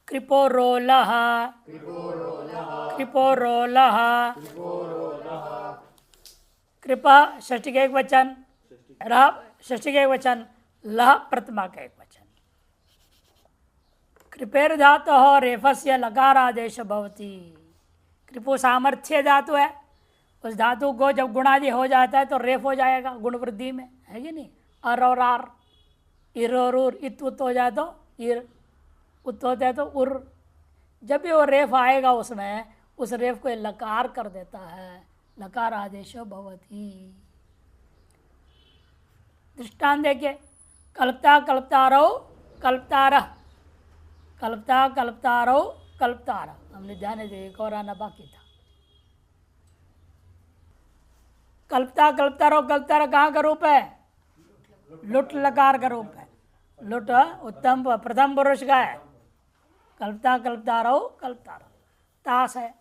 कृपोरोलः कृपोरोलः कृपा षष्ठी का एक वचन, रह षष्ठी का एक वचन, लह प्रथमा का एक वचन। कृपेर धातु हो रेफस्य लकारादेश भवति। कृपो सामर्थ्य धातु है, उस धातु को जब गुणादि हो जाता है तो रेफ हो जाएगा गुण वृद्धि में, है कि नहीं। अर और आर, इर और उर, इत उत हो जाए तो इर, उत होता है तो उर। जब भी वो रेफ आएगा उसमें, उस रेफ को लकार कर देता है, लकार आदेश भवति। दृष्टांत देखिए, कल्पता कल्पतारो कल्पतारः, कल्पता कल्पतारो कल्पतारः, हमने ध्यान दे, एक और आना बाकी था। कल्पता कल्पतारो कल्पतारः कहाँ का रूप है? लुट लकार का रूप है। लुट उत्तम प्रथम पुरुष का है। कल्पता कल्पतारो कल्पतारः, तास है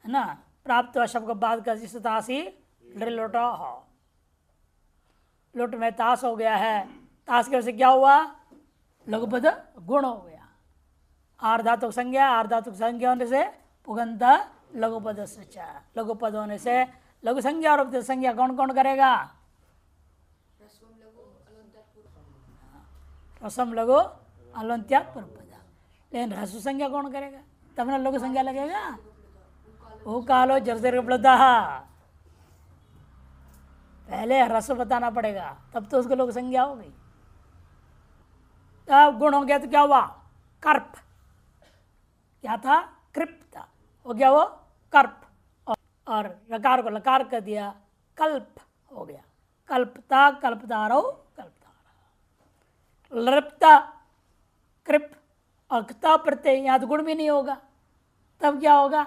ना, प्राप्त शब्द बाद का जिस तासी लुटा हो, लुट में तास हो गया है। तास के वजह से क्या हुआ? लघुपद गुण हो गया। आर्धातुक संज्ञा, आर्धातुक संज्ञा होने से पुगंत लघुपद से, लघुपद होने से लघु संज्ञा और उपद संज्ञा कौन कौन करेगा? रसम लघु अलवंत्यात् पूर्वपदा। लेकिन रसु संज्ञा कौन करेगा? तब ना लघु संज्ञा लगेगा। वो कालो जर्जर उपलब्धा, पहले रस बताना पड़ेगा तब तो उसको लघु संज्ञा हो गई। तब गुण हो गया तो क्या हुआ? कर्प। क्या था? कृप था, हो गया वो कर्प। और लकार को लकार कर दिया, कल्प हो गया। कल्पता कल्पतारो कल्पतारा। लृप्ता कृप और क्ता प्रत्यय, यहाँ तो गुण भी नहीं होगा। तब क्या होगा?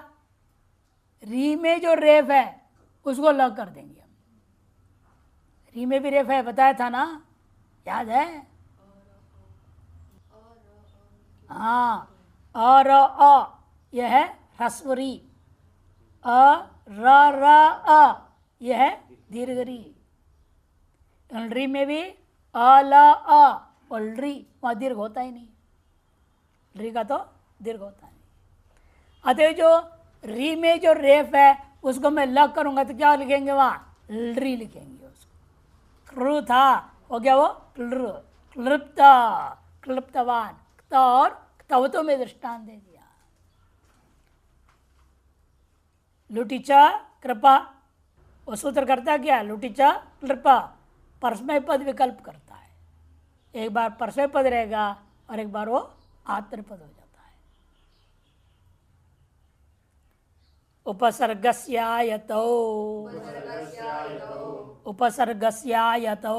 री में जो रेफ है उसको लग कर देंगे हम। री में भी रेफ है, बताया था ना, याद है? हाँ, और यह है ह्रस्वरी, र यह है दीर्घरी। री में भी ल और री, वहाँ दीर्घ होता ही नहीं, री का तो दीर्घ होता नहीं। अतः जो री में जो रेफ है उसको मैं लग करूंगा तो क्या लिखेंगे? वहाँ री लिखेंगे उसको। क्रू था, हो गया वो क्लृ, क्लृप्ता, क्लृप्तवान। और क्तवतों में दृष्टांत दे दिया। लुटिचा कृपा, वो सूत्र करता क्या? लुटिचा कृपा परस्मय पद विकल्प करता है। एक बार परस्मय पद रहेगा और एक बार वो आत्मपद हो जाता है। उपसर्गस्यायतौ, उपसर्गस्यायतौ,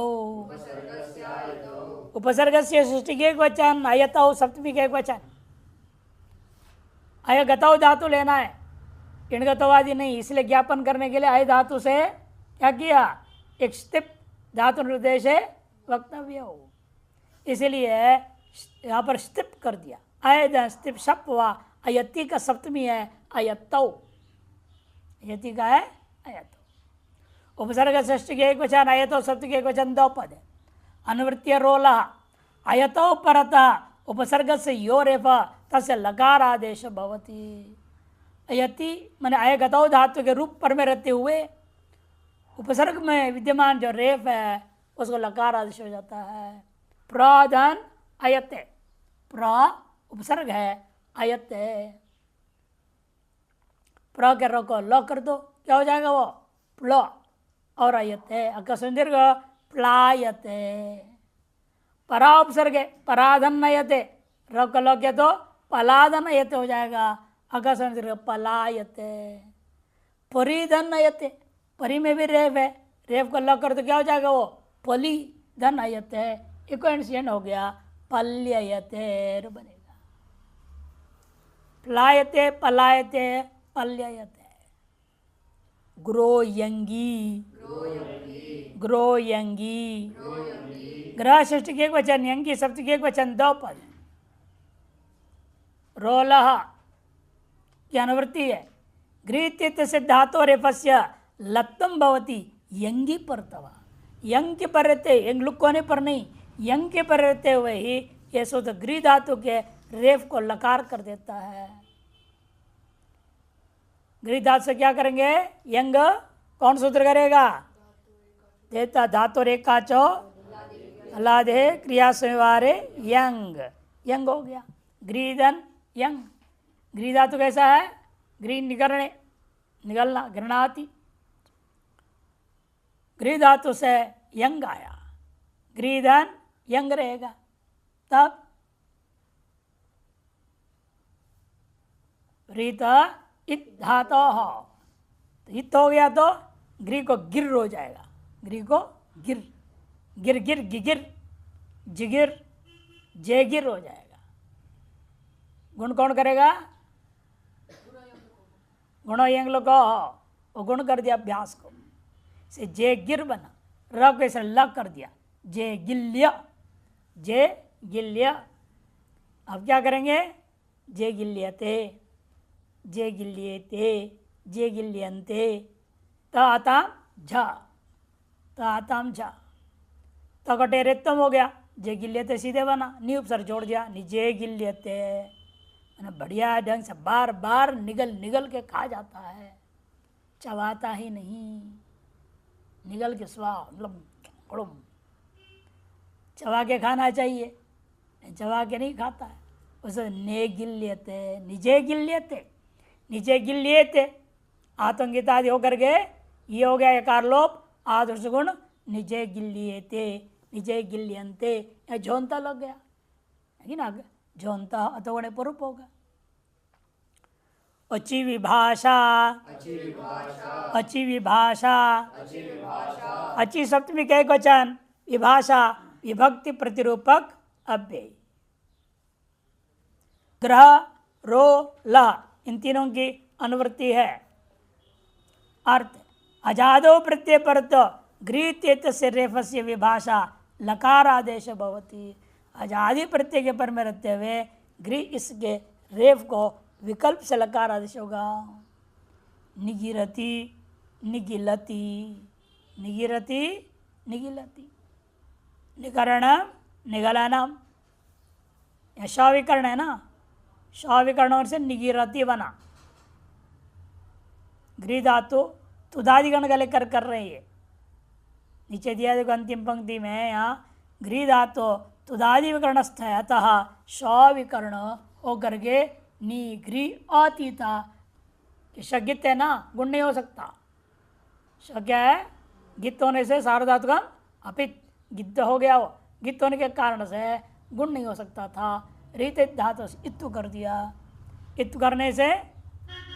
उपसर्गस्य षष्ठी के एक वचन, आयतौ सप्तमी के एक वचन। आय गतौ धातु लेना है, इणगतवादी नहीं, इसलिए ज्ञापन करने के लिए आय धातु से क्या किया? एक स्थिप धातु निर्देश है वक्तव्य हो, इसलिए यहाँ पर स्थिप कर दिया। आय स्थिप शप हुआ, अयति का सप्तमी है अयतौ, यति का है अयतौ। उपसर्ग षष्ठी के एक वचन, अयतौ सप्तमी के एक वचन, दो पद है। अनुवृत्तीय रोलः अयतौ परतः उपसर्ग से यो रेफ तस्य लकार आदेश भवति। अयति मैंने अयगतौ धातु के रूप पर में रहते हुए उपसर्ग में विद्यमान जो रेफ है उसको लकार आदेश हो जाता है। प्रधन अयते, प्र उपसर्ग है, अयते प्र के रो को ल कर दो, क्या हो जाएगा? वो प्ल और अयते, अकस्मिन दीर्घ प्लायते। परा उपसर्ग है, पराधन नयते, र को ल के तो पलाधन नयते हो जाएगा, अकस्मिन दीर्घ पलायते। परिधन नयते, परी में भी रेफ है, रेफ को ल कर तो क्या हो जाएगा? वो पली धन अयते, इक्वेंशियन हो गया, पल्ययते बनेगा। प्लायते पलायते पल्ययते। ग्रोयंगी, ग्रोयंगी, ग्रह षष्ठी के एक वचन, यंगी सप्तमी के एक वचन, दो पद। रोलः की अनुवृत्ति है। गृहीत सिद्धातो रेफस्य लत्तम भवति यंगी परतवा। यंग के पर रहते, यंग लुक होने पर नहीं, यंग के पर रहते हुए ही ये सूत्र गृह धातु के रेफ को लकार कर देता है। गृह धातु से क्या करेंगे? यंग कौन सूत्र करेगा? देता धातु रेखा चो अलादे क्रिया संवारे यंग, यंग हो गया। ग्रीदन यंग। गृह धातु कैसा है? गृह निगरणे, निगलना, गृणाति। गृह धातु से यंग आया, ग्रीदन यंग रहेगा। तब रीत इत धातो हो, तो इत हो गया तो गृह को गिर हो जाएगा। गृह को गिर, गिर गिर गिगिर, जिगिर, जेगिर हो जाएगा। गुण कौन करेगा? गुणो यंग लोग वो गुण कर दिया अभ्यास को, से जे गिर बना। र को ऐसे ल कर दिया, जे गिल्य, जे गिल्य। अब क्या करेंगे? जे गिल्यते, जे गिल्येते, जे गिल्यन्ते। त आताम झ, त आताम झ। तकटे रेतम हो गया, जे गिल्यते सीधे बना, नी उपसर्ग जोड़ दिया, निजे गिल्यते। बढ़िया ढंग से बार बार निगल निगल के खा जाता है, चबाता ही नहीं। निगल के स्वाद मतलब चबा के खाना चाहिए, चबा के नहीं खाता है। उसे ने गिल्यते, निजे गिल्यते, निजे गिल्यते। आतंकित आदि होकर के ये हो गया यकार लोप, आदर्श गुण निजे गिल्यते, निजे गिल्यन्ते। या झोंता लग गया है ना, झोंता अतोगुणे पुरुष होगा। अचि विभाषा, अचि विभाषा, अचि सप्तमी के वचन, विभाषा विभक्ति प्रतिरूपक अव्यय। ग्रह रो ल इन तीनों की अनुवृत्ति है। अर्थ अजादो प्रत्यय परत गृहीत से रेफस्य विभाषा लकार आदेश भवति। अजादि प्रत्यय के पर में रहते हुए गृह इसके रेफ को विकल्प से लकार आदेश होगा। निगिरति, निगिलति, निगिरति, निगिलति। निकरणम, निगलनम। यह शविकरण है ना, शविकरण से निगिरति बना। गृह धातु तुदादिगण का लेकर कर रही है। नीचे दिया देखो अंतिम पंक्ति में, यहाँ गृह धातु तुदादि विकरणस्थ है, अतः शविकरण होकर के निगृह अतीता। गित है ना, गुण नहीं हो सकता। श क्या है? गित होने से सार्वधातु का अपित गिद्ध हो गया। वो गित होने के कारण से गुण नहीं हो सकता था। रीत धातु से इत्तु कर दिया, इत्तु करने से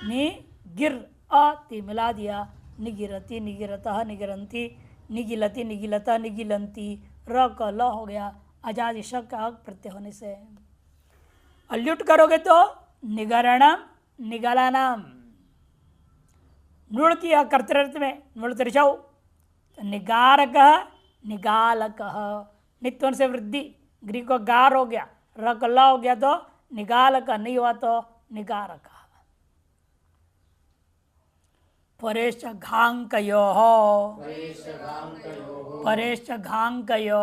नि गिर अति मिला दिया। निगिरति, निगिरतः, निगिरंती, निगिलति, निगिलता, निगिलंती। र क ल हो गया अजादि श का प्रत्यय होने से। अल्युट करोगे तो निगरणम, निगलनम। नृण किया कर्तृत्व में, नृण त्रिशौ। निगारक, निगालक। नित्वन से वृद्धि, गृह को गार हो गया, रक ल हो गया तो निगालक, नहीं हुआ तो निगारक। परेश घांकयो, परेश घांकयो।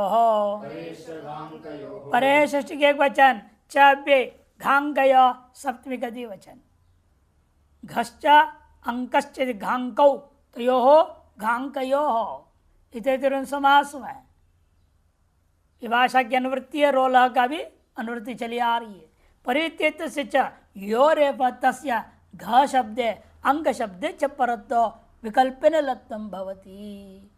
परेश षष्ठी के एक वचन, चव्य घांकय सप्तमी का द्विवचन। घश्च अंकश्च घांकौ तयो हो घांकयो हो। इतने समास है। विभाषा की अनुवृत्ति है, रोलह का भी अनुवृत्ति चली आ रही है। परित्येत से च यो रेफ तस्य घ शब्दे अंक शब्दे च परत्तो विकल्पेन लत्तम भवति।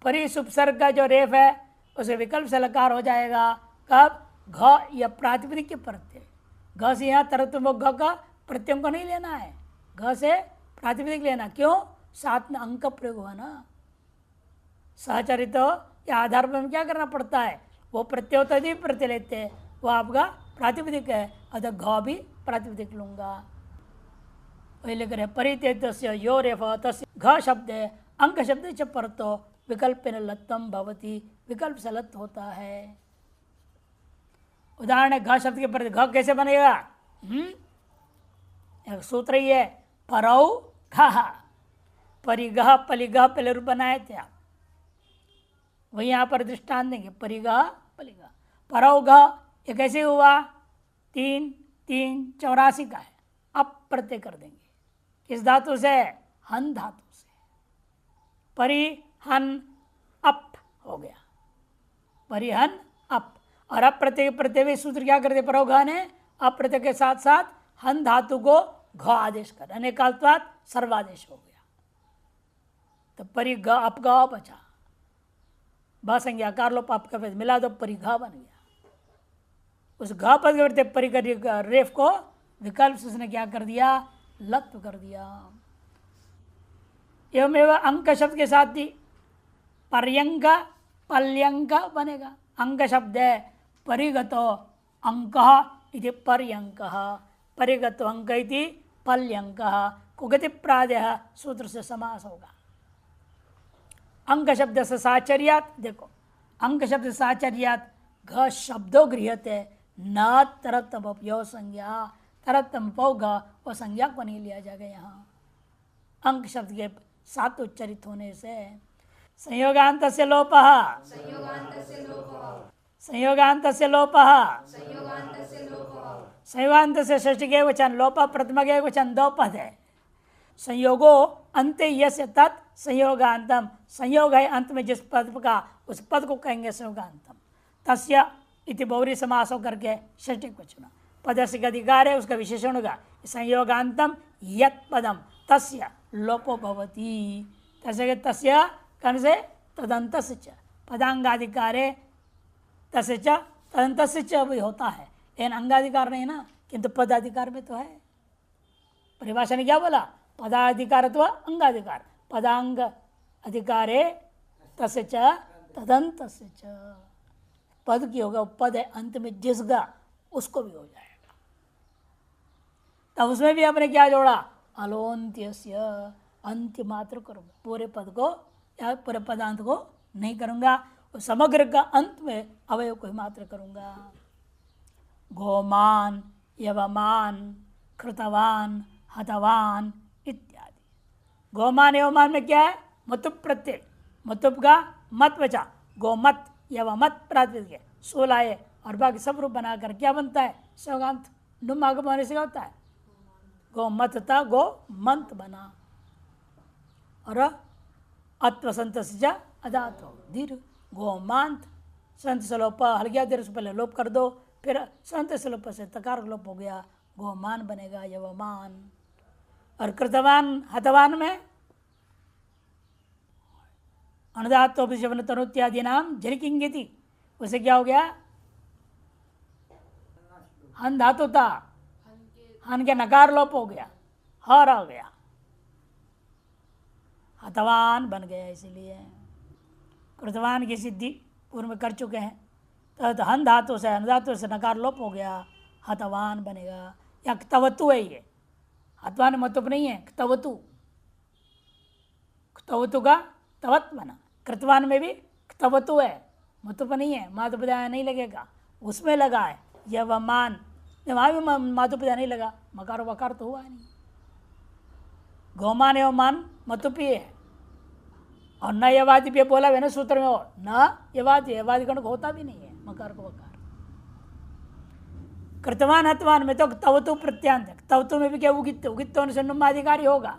परिस उपसर्ग का जो रेफ है उसे विकल्प से लकार हो जाएगा। कब? घ या प्रातिपदिक के प्रत्यय। घ से यहाँ तरतुम घ का प्रत्यय को नहीं लेना है, घ से प्रातिपदिक लेना। क्यों? साथ में अंक प्रयोग हुआ ना। सहचरित के आधार पर क्या करना पड़ता है? वो प्रत्यय तभी प्रत्यय लेते हैं, वो आपका प्रातिपदिक है, अतः घ भी प्रातिपदिक लूंगा। वही लेकर है परित्येत यो रेफ तस्य घ शब्द अंक शब्द च परतो विकल्पेन लत्तम भवति। विकल्प से लत्त होता है। उदाहरण है, घ शब्द के प्रति घ कैसे बनेगा? एक सूत्र ही है, परौ घ। परिगह पलिगह पहले रूप बनाए थे आप, वही यहाँ पर दृष्टांत देंगे। परिगह पलिगह, परौ घ, ये कैसे हुआ? 3 384 का है, अप प्रत्यय कर देंगे। किस धातु से? हन धातु से। परिहन अप हो गया, परिहन अप। और अप्रत्यय प्रत्यय सूत्र क्या करते? परोघ ने अप्रत्यय के साथ साथ हन धातु को घ आदेश कर, अनेकाल्त्वात् सर्वादेश हो गया। तो परि ग अप ग बचा, ब संज्ञा कार लोप अप का मिला दो, परिघ बन गया। उस घ पद के प्रत्यय परिकर रेफ को विकल्प से उसने क्या कर दिया? लत्व कर दिया। एवं अंक शब्द के साथ ही पर्यंक पल्यंक बनेगा। अंक शब्द है परिगतो अंक इति पर्यंक, परिगतो अंक इति पल्यंक, कुगति प्रादय सूत्र से समास होगा। अंक शब्द से साचर्यात, देखो अंक शब्द से साचर्यात घ शब्दों गृहते न तरतम उपयोग संज्ञा, तरतम पौघ वो संज्ञा को नहीं लिया जाएगा। यहाँ अंक शब्द के साथ उच्चरित होने से संयोगांत से लोप, संयोगांत से लोप, संयोगांत से षष्ठी के वचन लोप, प्रथम के वचन दो पद है। संयोगो अंत यस्य तत् संयोगांतम, संयोग है अंत में जिस पद का, उस पद को कहेंगे संयोगांतम। तस्य इति बहुरी समास होकर के षष्ठी को चुना। पदस्य का अधिकार है, उसका विशेषण होगा संयोगांतम यत् पदम तस्य लोपो भवति। तस्य तस्य कन से तदंतस्य च, पदांगाधिकार है तस्य च तदंतस्य च भी होता है, लेकिन अंगाधिकार नहीं ना, किंतु पदाधिकार में तो है। परिभाषा ने क्या बोला? पदाधिकार अथवा अंगाधिकार। पदांग अधिकारे तस्य च तदंतस्य च, पद की होगा, पद है अंत में जिसका, उसको भी हो जाएगा। तब उसमें भी आपने क्या जोड़ा? अलोन्त्यस्य, अंत्य मात्र करूंगा, पूरे पद को या पूरे पदांत को नहीं करूंगा, समग्र का अंत में अवयव को ही मात्र करूंगा। गोमान, यवमान, कृतवान, हतवान इत्यादि। गोमान यवमान में क्या है? मतुप प्रत्यय, मतुप का मत बचा, गोमत यवमत प्रातिपदिक है, 16 है, और बाकी सब रूप बनाकर क्या बनता है? संयोगांत। नुम आगम होने से क्या होता है? गोमत था गो मंत बना। और अत्व संत से अदात हो धीर, गोमांत संत से लोप, हल्किया देर से पहले लोप कर दो, फिर संत से लोप से तकार लोप हो गया, गोमान बनेगा यवमान। और कृतवान हतवान में अनुदात्तोपन तनुत्यादि नाम झरिकिंगिति, उसे क्या हो गया? हन धातु था, हन के नकार लोप हो गया, हर आ गया, हतवान बन गया। इसीलिए कृतवान की सिद्धि पूर्व में कर चुके हैं, तो हन धातु से अनुधातु से नकार लोप हो गया, हतवान बनेगा। या क्तवतु है ये, हतवान मतुप नहीं है, क्तवतु, क्तवतु का तवत बना। कृतवान में भी क्तवतु है, मतुप नहीं है, मातुपदाय नहीं लगेगा, उसमें लगा है यवमान, वहाँ भी मातुपदाय नहीं लगा, मकार वकार तो हुआ नहीं। गोमान एवं मतुपी है, और न यवादि पे बोला है ना सूत्र में, हो न यवादि, यवादि गण होता भी नहीं है मकार को वकार। कृतवान हतवान में तो तवतु प्रत्यांत, तवतु में भी क्या उगित, उगित होने से नुमाधिकारी होगा।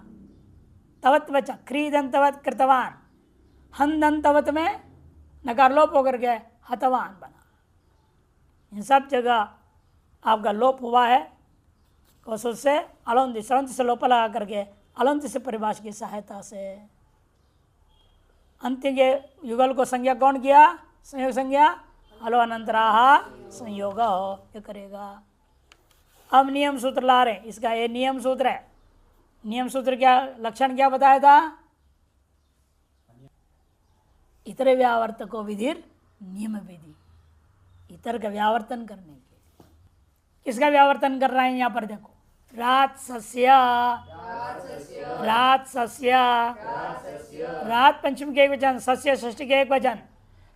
तवत बचा, क्रीदंतवत कृतवान, हंदंतवत में नकार लोप होकर के हतवान बना। इन सब जगह आपका लोप हुआ है, कौशल से अलंत संत से लोप लगा करके अलंत से परिभाषा की सहायता से। अंत्य के युगल को संज्ञा कौन किया? संयोग संज्ञा हलो अनंतराहा संयोग हो, ये करेगा। अब नियम सूत्र ला रहे, इसका ये नियम सूत्र है। नियम सूत्र क्या लक्षण क्या बताया था? इतर व्यावर्तको विधिर नियम विधि, इतर का व्यावर्तन करने के। किसका व्यावर्तन कर रहे हैं यहाँ पर देखो, रात सस्य, रात सस्य, रात पंचम के एक वचन, सस्य षष्ठी के एक वचन।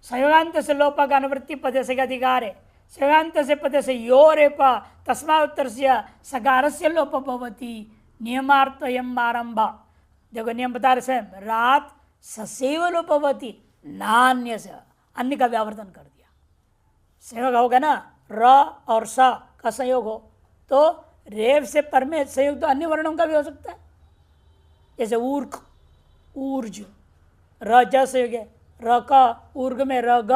संयोगांत से लोप का अनुवृत्ति पद से अधिकार है, संयोगांत से पद से यो रेप तस्मा उत्तर से सकार से लोप भवती नियमार्थयम आरंभ। देखो नियम बता रहे से रात ससेव लोप भवती, नान्य से अन्य का व्यावर्तन कर दिया। संयोग होगा ना, र और स का संयोग हो, तो रेफ से पर में संयुक्त तो अन्य वर्णों का भी हो सकता है, जैसे ऊर्क, ऊर्ज, र ज संयोग है, र का ऊर्ग में र ग,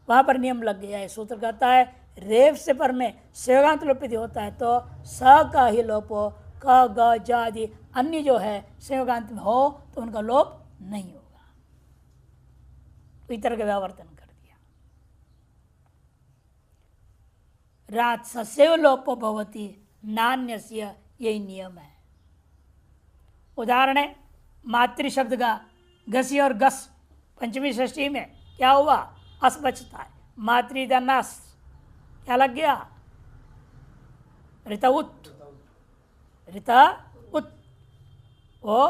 वहां पर नियम लग गया है। सूत्र कहता है रेफ से पर में संयोगांत लोप यदि होता है तो स का ही लोप हो, क ग ज आदि अन्य जो है संयोगांत में हो तो उनका लोप नहीं होगा। तो इस तरह का व्यावर्तन कर दिया। रात सस्यव लोपो भवती नान्यस्य, यही नियम है। उदाहरण है मातृ शब्द का घसी और घस पंचमी षष्ठी में क्या हुआ, अस बचता है, मातृ नस क्या लग गया, ऋता उत, ऋता उत, वो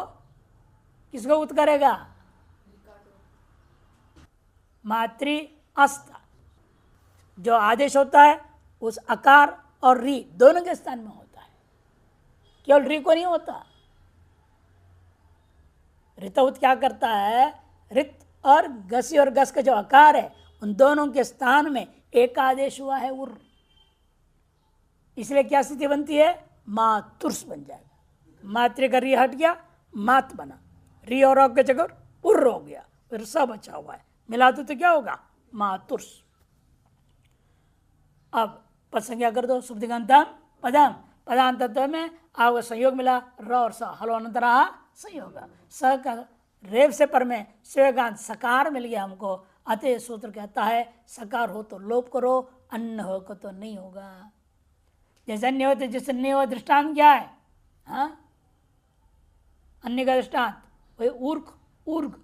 किसको उत करेगा, मातृ अस्त, जो आदेश होता है उस अकार और री दोनों के स्थान में होता है, केवल री को नहीं होता। ऋतउत क्या करता है, ऋत और घसी और घस का जो आकार है उन दोनों के स्थान में एक आदेश हुआ है उर, इसलिए क्या स्थिति बनती है, मातुर्स बन जाएगा। मातृ का री हट गया, मात बना, री और के जगह उर हो गया, फिर स बचा हुआ है, मिला दो तो क्या होगा, मातुर्स। अब पद संज्ञा कर दो, सुब्दिगंतम पदम, पदांत तत्व में आपको संयोग मिला, र और स, हलो अनंतर संयोग, स का रेव से पर में संयोगांत सकार मिल गया हमको, अतः सूत्र कहता है सकार हो तो लोप करो, अन्न हो तो नहीं होगा। जैसे अन्य हो तो जिससे नहीं हो, दृष्टांत क्या है, हाँ अन्य का दृष्टांत वही ऊर्क, ऊर्ग,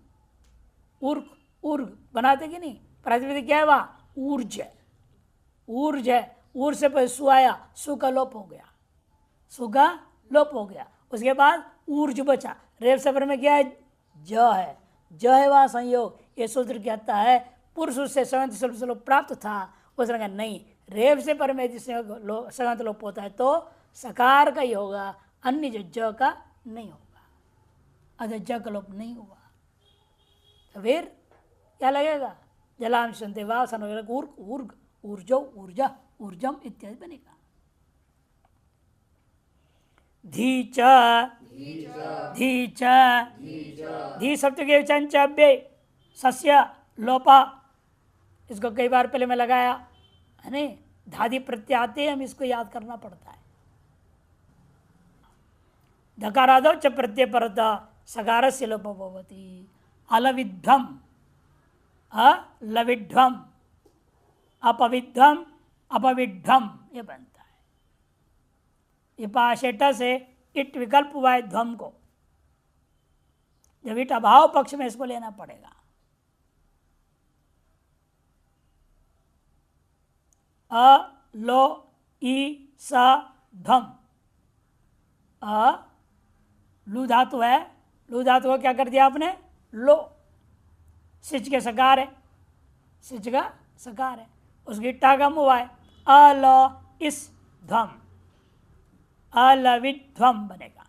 ऊर्क ऊर्ग बनाते कि नहीं, प्रातिपदिक क्या है वहाँ, ऊर्ज है, ऊर्ज है, ऊर्ज से पहले सु आया, सु का लोप हो गया, सु का लोप हो गया, उसके बाद ऊर्ज बचा, रेव सफर में क्या है, ज है, ज है वहाँ संयोग। ये सूत्र कहता है पुरुष से सगंत से लोप प्राप्त था, उसने कहा नहीं, रेव से पर में सगंत लोप होता है तो सकार का ही होगा, अन्य जो ज का नहीं होगा, अतः ज का लोप नहीं हुआ। तो फिर क्या लगेगा, जलाम संते वासन ऊर्ग, ऊर्ग, ऊर्जो, ऊर्जा, ऊर्जम इत्यादि बनेगा। धी च, धी च, धी शब्द के चंचव्य सस्य लोपा, इसको कई बार पहले मैं लगाया है नहीं, धादि प्रत्यय आते हम इसको याद करना पड़ता है। धकारादौ च प्रत्यय परत सकारस्य लोपो भवति, अलविध्वम, अलविध्वम, अपविध्वम, अपविध्वम ये बनता है। ये पाशेट से इट विकल्प हुआ है ध्वम को, जब इट अभाव पक्ष में इसको लेना पड़ेगा। अ लो ई स ध्वम, अ लू धातु है, लू धातु को क्या कर दिया आपने, लो, सिच के सकार है, सिच का सकार है, उसकी इट्टा गम हुआ है, अलो इस ध्वम, अलविध्वम बनेगा,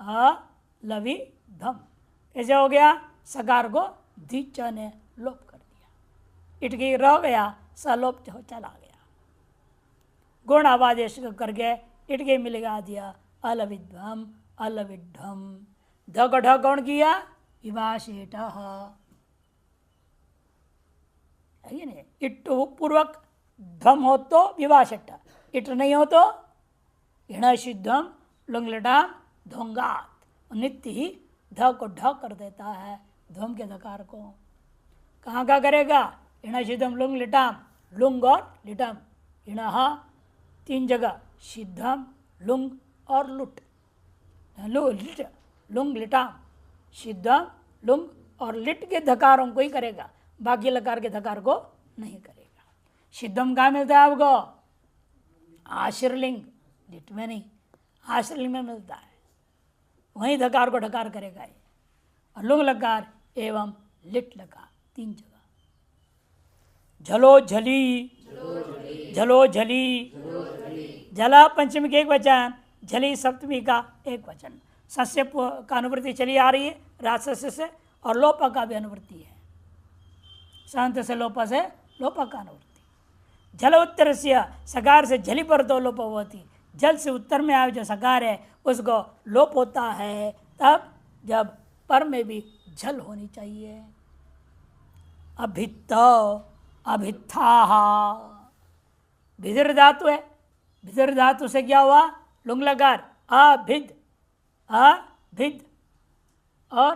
अलविध्वम कैसे हो गया, सकार को धिच ने लोप कर दिया, इट की रह गया, सलोप चला गया, गुण आवादेश करके इट के मिलेगा दिया, अलविध्वम, अलविध्वम, ध को ढ कौन किया, विभाषेट, इट पूर्वक ध्वम हो तो विभाषेट, इट नहीं हो तो हिण सिद्धम लुंगलटाम ध्वंगात, नित्य ही ध को ढ कर देता है, ध्वम के धकार को कहाँ का करेगा, हिण सिद्धम लुंग लिटाम, लुंग और लिटम, हिण तीन जगह, सिद्धम लुंग और लुट, लिट, लुंग लिटाम, सिद्धम लुंग और लिट के धकारों को ही करेगा, बाकी लकार के धकार को नहीं करेगा। सिद्धम कहाँ मिलता है आपको, आश्रलिंग, लिट में नहीं, आश्रलिंग में मिलता है, वहीं धकार को ढकार करेगा ये, और लुंग लकार एवं लिट लकार तीन जगह। झलो झली, झलो झली, जला पंचमी का एक वचन, झली सप्तमी का एक वचन, सस्य का अनुवृत्ति चली आ रही है राजस्य से, और लोप का भी अनुवृत्ति है, संत से लोप से लोप का अनुवृत्ति। जल उत्तर से सकार से जली पर दो लोप होती, जल से उत्तर में आए जो सकार है उसको लोप होता है तब जब पर में भी जल होनी चाहिए। अभित्त अभित्था भिदर धातु है, भिदर धातु से क्या हुआ? लुंग लकार अभिद अभिद और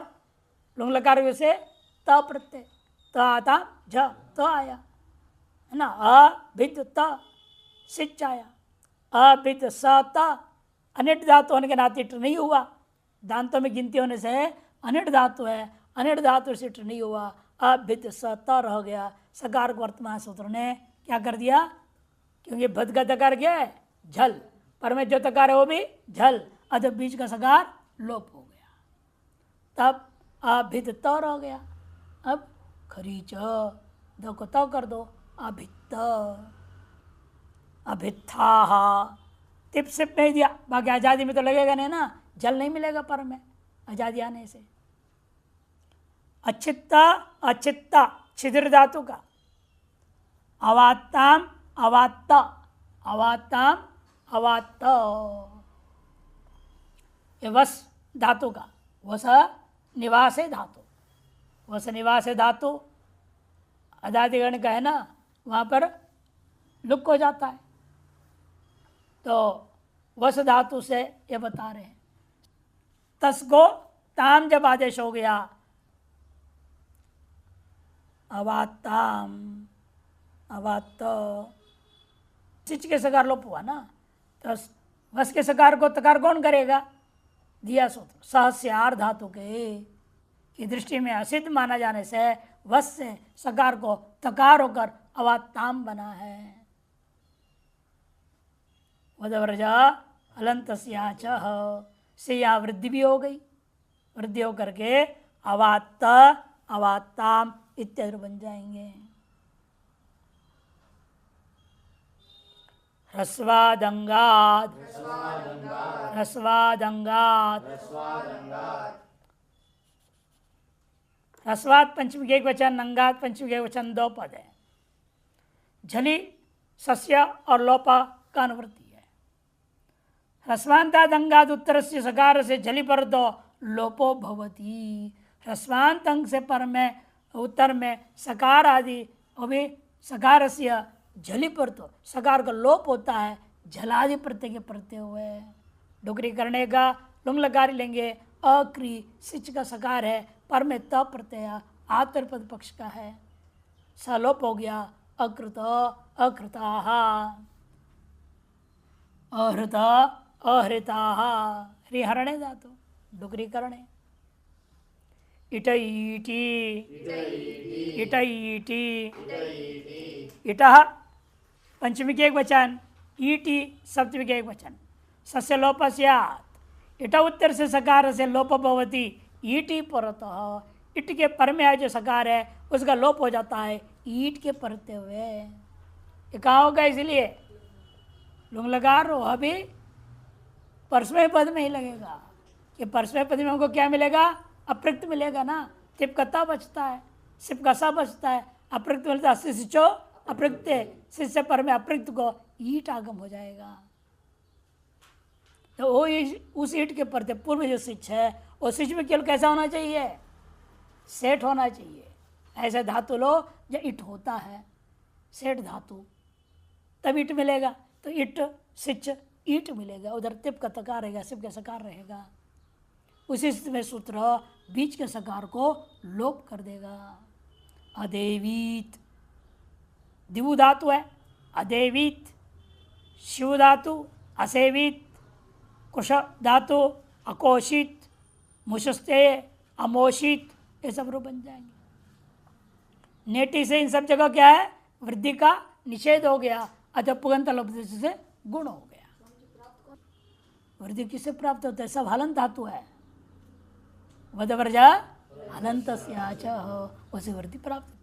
लुंग लकार से त प्रत्यय त आता झ त आया है ना। अभिद त सिच आया, अभिद स त अनिट धातु होने के नाते इट नहीं हुआ। दांतों में गिनती होने से अनिट धातु है, अनिट धातु से इट नहीं हुआ, अभिद स त रह गया। सकार को वर्तमान सूत्र ने क्या कर दिया? क्योंकि भद का तकार क्या है? झल, पर में जो तकार है वो भी झल, अध बीच का सकार लोप हो गया, तब अभिद त रह गया। अब खरीच द को त कर दो, अभित्त अभित्था टिप सिप नहीं दिया, बाकी आजादी में तो लगेगा नहीं ना, जल नहीं मिलेगा पर में आजादी आने से। अचित्ता अचित्ता छिद्र धातु का अवात्ताम अवात्त अवात्ताम अवात्त, ये वस धातु का वस निवास धातु, वस निवास धातु अदादिगण का है ना, वहाँ पर लुक हो जाता है। तो वस धातु से ये बता रहे हैं। तस को ताम जब आदेश हो गया, अवात्ताम अवात्त, चिच के सकार लोप हुआ ना, तो वस के सकार को तकार कौन करेगा? दिया सूत्र सहस्यार धातु के की दृष्टि में असिद्ध माना जाने से वस से सकार को तकार होकर अवात्ताम बना है। वदव्रजा हलंत से यहाँ वृद्धि भी हो गई, वृद्धि होकर के अवात्त अवात्ताम इत्यादि बन जाएंगे। ह्रस्वादंगाद ह्रस्वादंगाद ह्रस्वाद पंचमी के एक वचन, अंगात पंचमी के एक वचन, दो पद है। झली सस्य और लोपा का अनुवृत्ति है। ह्रस्वांताद अंगाद उत्तर से सकार से झली पर दो लोपो भवती, ह्रस्वांत अंग से पर में उत्तर में सकार आदि और भी सकार से झली पर तो सकार का लोप होता है, झलादि प्रत्यय के प्रत्यय हुए। डुगरी करने का लुंग लकार लेंगे, अक्री सिच का सकार है, पर में त प्रत्यय आतर पद पक्ष का है, सलोप हो गया। अकृत अकृताः अहृत अहृताः, हरिहरणे धातु डुगरी करणे। इट ईटी इट ईटी इटः पंचमी के एक वचन, ईटी सप्तमी के एक वचन। सस्य लोप स्यात्, इट उत्तर से सकार से लोप भवती, ईटी परतः, इट के पर में जो सकार है उसका लोप हो जाता है ईट के परते हुए। ये कहाँ होगा? इसलिए लुंग लगा रो अभी परस्मय पद में ही लगेगा कि परस्मय पद में हमको क्या मिलेगा? अप्रयुक्त मिलेगा ना। तिप का ता बचता है, सिप का सा बचता है, अप्रयुक्त मिलता है, सिचो अप्रयुक्त, सिच पर में अप्रयुक्त को ईट आगम हो जाएगा। तो वो उस ईट के परते पूर्व में जो सिच है वो सिच में केवल कैसा होना चाहिए? सेठ होना चाहिए। ऐसे धातु लो जो इट होता है, सेठ धातु, तब ईट मिलेगा। तो इट सिच ईट मिलेगा, उधर तिप का तकार रहेगा, सिप का सकार रहेगा। उसी स्थिति में सूत्र बीच के सकार को लोप कर देगा। अदेवीत दिवु धातु है, अदेवीत शिव धातु, असेवित कुश धातु, अकोशित मुशस्ते अमोशित, ये सब रूप बन जाएंगे। नेटी से इन सब जगह क्या है? वृद्धि का निषेध हो गया, अतः पुगंत लोप से गुण हो गया। वृद्धि किससे प्राप्त होता है? सब हलंत धातु है। वदव्रजा हलंत उसे वृद्धि प्राप्त होता।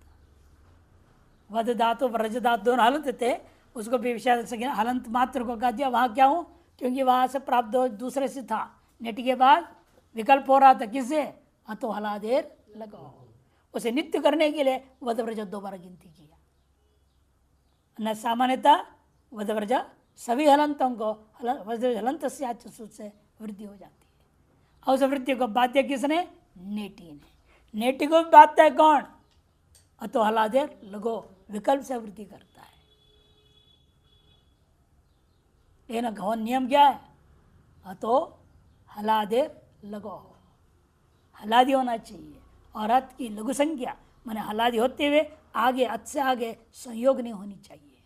वध धातु व्रज धातु दोनों हलंत थे, उसको भी विषय हलंत मात्र को कह दिया। वहाँ क्या हूँ? क्योंकि वहाँ से प्राप्त दूसरे से था, नेटी के बाद विकल्प हो रहा था किससे? अतो हलादेर लगाओ, उसे नित्य करने के लिए वधव्रज दोबारा गिनती किया। न सामान्यतः वदवर्ज सभी हलंतों को हलंत से आच सूत्र से वृद्धि हो जाती है। और उस वृद्धि को बाध्य किसने? नेटी ने। नेटी को भी बाध्य है कौन? अतो हलादेर लगो विकल्प से वृद्धि करता है। लेकिन गौन नियम क्या है? अतो हलादेर लगो, हलादी होना चाहिए। और अत की लघु संख्या माने हलादी होते हुए आगे अत से आगे संयोग नहीं होनी चाहिए।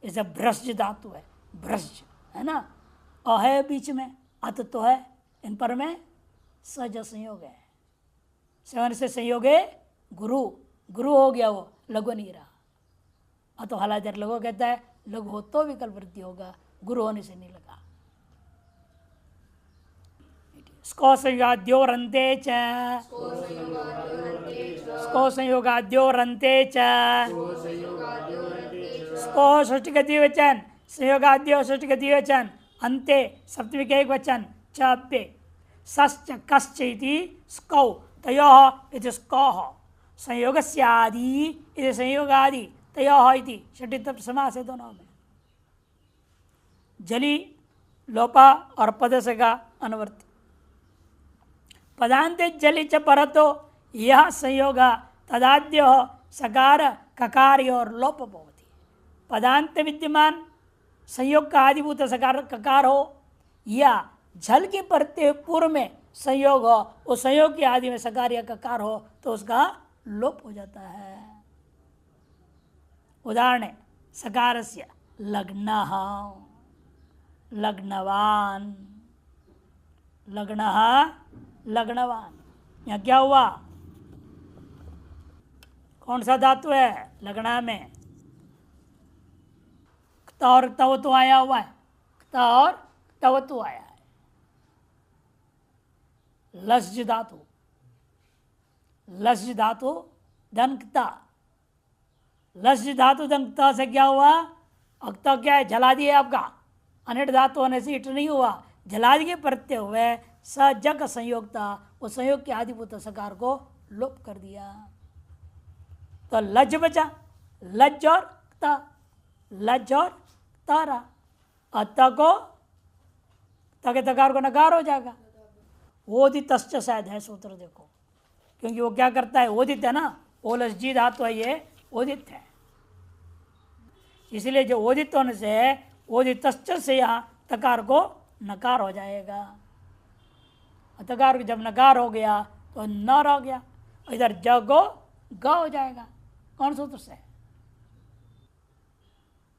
जैसे भ्रष्ट धातु है, भ्रष्ट है ना, अ है बीच में, अत तो है, इन पर में सज संयोग है। सेवन से संयोग है गुरु, गुरु हो गया, वो लघु नहीं रहा। अतो हलादेर लघु कहता है लघु हो तो विकल्प वृद्धि होगा, गुरु होने से नहीं लगा। स्को संयोगाद्यो रंते च, स्को संयोगाद्यो रंते च, स्को षष्ठीगति वचन, संयोगाद्यो षष्ठीगति वचन, अंते सप्तमी के एक वचन, चाप्य सश्च कश्च इति स्कौ तयोः इति स्कौः, संयोगस्यादि इति संयोगादि तयोः इति षष्ठी तप समास है दोनों में। जली लोपा और पद से का अनुवर्त। पदांते जलि च परतो यह संयोग तदाद्य सकार ककार और लोप भवति। पदांत विद्यमान संयोग का आदिभूत सकार ककार हो या जल के परते पूर्व में संयोग हो, उस संयोग के आदि में सकार या ककार हो तो उसका लोप हो जाता है। उदाहरण सकारस्य लग्नः, लग्नवान, लग्नः लग्नवान। यहाँ क्या हुआ? कौन सा धातु है लग्ना में? क्ता और तवतु आया हुआ है, क्ता और तवतु आया है। लस्ज धातु, लस्ज धातु दंक्ता, लस्ज धातु दंक्ता से क्या हुआ? अक्ता क्या है? जला दिया आपका, अनिट धातु होने से इट नहीं हुआ, जलादि के प्रत्यय हुए सजग संयोग था, वो संयोग के आदिभूत सकार को लोप कर दिया तो लज बचा, लज और ता, लज और तारा। अत को तके तकार को नकार हो जाएगा। ओदित शायद है सूत्र, देखो, क्योंकि वो क्या करता है? ओदित है ना, ओलस जी धातु है, ये ओदित है, इसलिए जो ओदित होने से ओदित से यहाँ तकार को नकार हो जाएगा। तकार जब नकार हो गया तो न रह गया, इधर जगो ग हो जाएगा। कौन सूत्र से?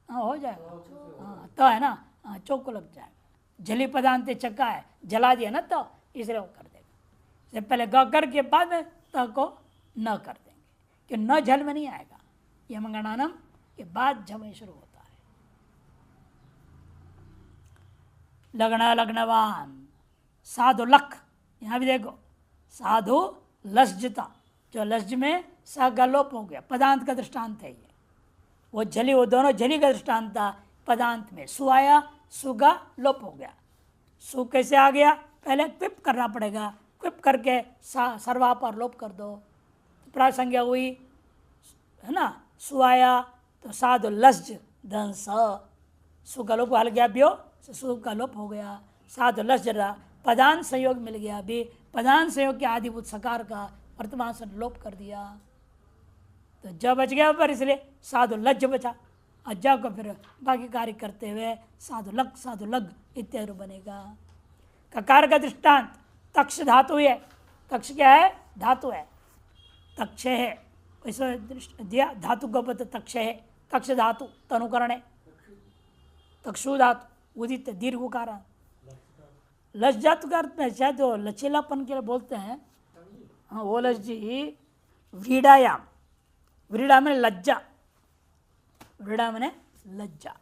हाँ हो जाएगा, हाँ तो है ना, हाँ चौक को लग जाएगा। जली पदांत चक्का है, जला दिया ना तो इसलिए वो कर देगा। से पहले ग कर के बाद में त को न कर देंगे, कि न जल में नहीं आएगा। यमगणानम के बाद जम शुरू होता है। लगना लग्नवान, साधु लख, यहाँ भी देखो साधु लज्जता, जो लज्ज में सा का लोप हो गया, पदांत का दृष्टांत है ये। वो जली, वो दोनों जली का दृष्टांत था। पदांत में सु आया, सु का लोप हो गया। सु कैसे आ गया? पहले क्विप करना पड़ेगा, क्विप करके सर्वा पर लोप कर दो, प्राय संज्ञा हुई है ना। सु आया तो साधु लज्ज धन स, सु का लोप हल गया, ब्यो सु का लोप हो गया, साधु लज्ज रहा, पदांत संयोग मिल गया। अभी पदांत संयोग के आदिभूत सकार का वर्तमान से लोप कर दिया तो ज बच गया ऊपर, इसलिए साधु लज्ज बचा। और ज को फिर बाकी कार्य करते हुए साधु लग, साधु लग इत्यादि बनेगा। ककार का दृष्टांत तक्ष धातु है। तक्ष क्या है? धातु है, तक्ष है, वैसे दिया धातु का पद तक्ष है। तक्ष धातु तनुकरण है, तक्षु धातु उदित दीर्घ उकार। लज्जात का अर्थ में शायद वो लचीलापन के लिए बोलते हैं। हाँ वो लज जी व्रीडायाम, व्रीडा में लज्जा, व्रीडा में लज्जा,